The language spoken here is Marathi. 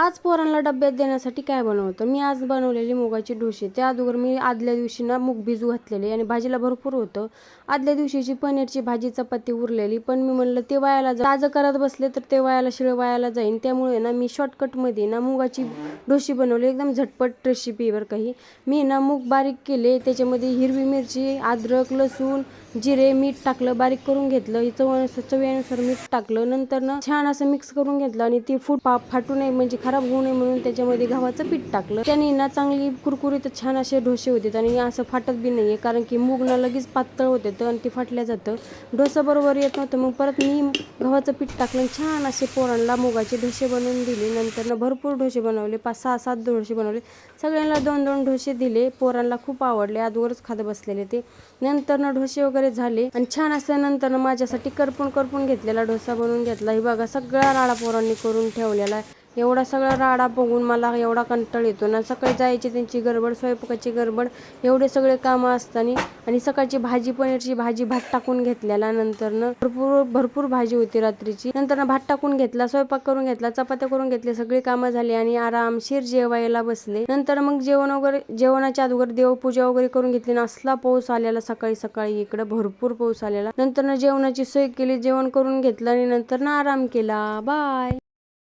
आज पोरांना डब्यात देण्यासाठी काय बनवतं? मी आज बनवलेली मुगाची ढोसे. त्या अगोदर मी आदल्या दिवशी ना मूग भिजू घातलेले आणि भाजीला भरपूर होतं. आदल्या दिवशीची पनीरची भाजी चपाती उरलेली, पण मी म्हणलं ते वायाला ताजं करत बसले तर ते शिळं वायाला जाईन. त्यामुळे ना मी शॉर्टकटमध्ये ना मुगाची ढोशी बनवली. एकदम झटपट रेसिपी बरं काही. मी ना मूग बारीक केले, त्याच्यामध्ये हिरवी मिरची, अद्रक, लसूण, जिरे, मीठ टाकलं, बारीक करून घेतलं. चवीनुसार मीठ टाकलं. नंतर ना छान असं मिक्स करून घेतलं आणि ती फाटू नये म्हणजे खराब होऊ नये म्हणून त्याच्यामध्ये गव्हाचं पीठ टाकलं. त्याने ना चांगली कुरकुरीत छान असे ढोसे होते आणि असं फाटत बी नाहीये, कारण की मूग ना लगेच पातळ होते आणि ते फाटल्या जातं. डोसा बरोबर येत नव्हतं. मग परत मी गव्हाचं पीठ टाकलं, छान असे पोरांना मुगाचे ढोसे बनवून दिले. नंतर ना भरपूर ढोसे बनवले, 5-6-7 ढोसे बनवले. सगळ्यांना 2-2 ढोसे दिले. पोरांना खूप आवडले, अगोदरच खात बसलेले ते. नंतर ना ढोसे वगैरे झाले आणि छान असल्यानंतर माझ्यासाठी करपून घेतलेला डोसा बनवून घेतला. हे बघा, सगळा राडा पोरांनी करून ठेवलेला. एवढा सगळा राडा बघून मला एवढा कंटाळ येतो ना. सकाळी जायची त्यांची गडबड, स्वयंपाकाची गडबड, एवढे सगळे कामं असताना. आणि सकाळची भाजी, पनीरची भाजी, भात टाकून घेतलेला. नंतर ना भरपूर भाजी होती रात्रीची. नंतर ना भात टाकून घेतला, स्वयंपाक करून घेतला, चपात्या करून घेतल्या, सगळी कामं झाली आणि आरामशीर जेवायला बसले. नंतर मग जेवणाच्या अगोदर देवपूजा वगैरे करून घेतली. असला पाऊस आलेला सकाळी इकडे भरपूर पाऊस आलेला. नंतर ना जेवणाची सोय केली, जेवण करून घेतलं आणि नंतर ना आराम केला. बाय.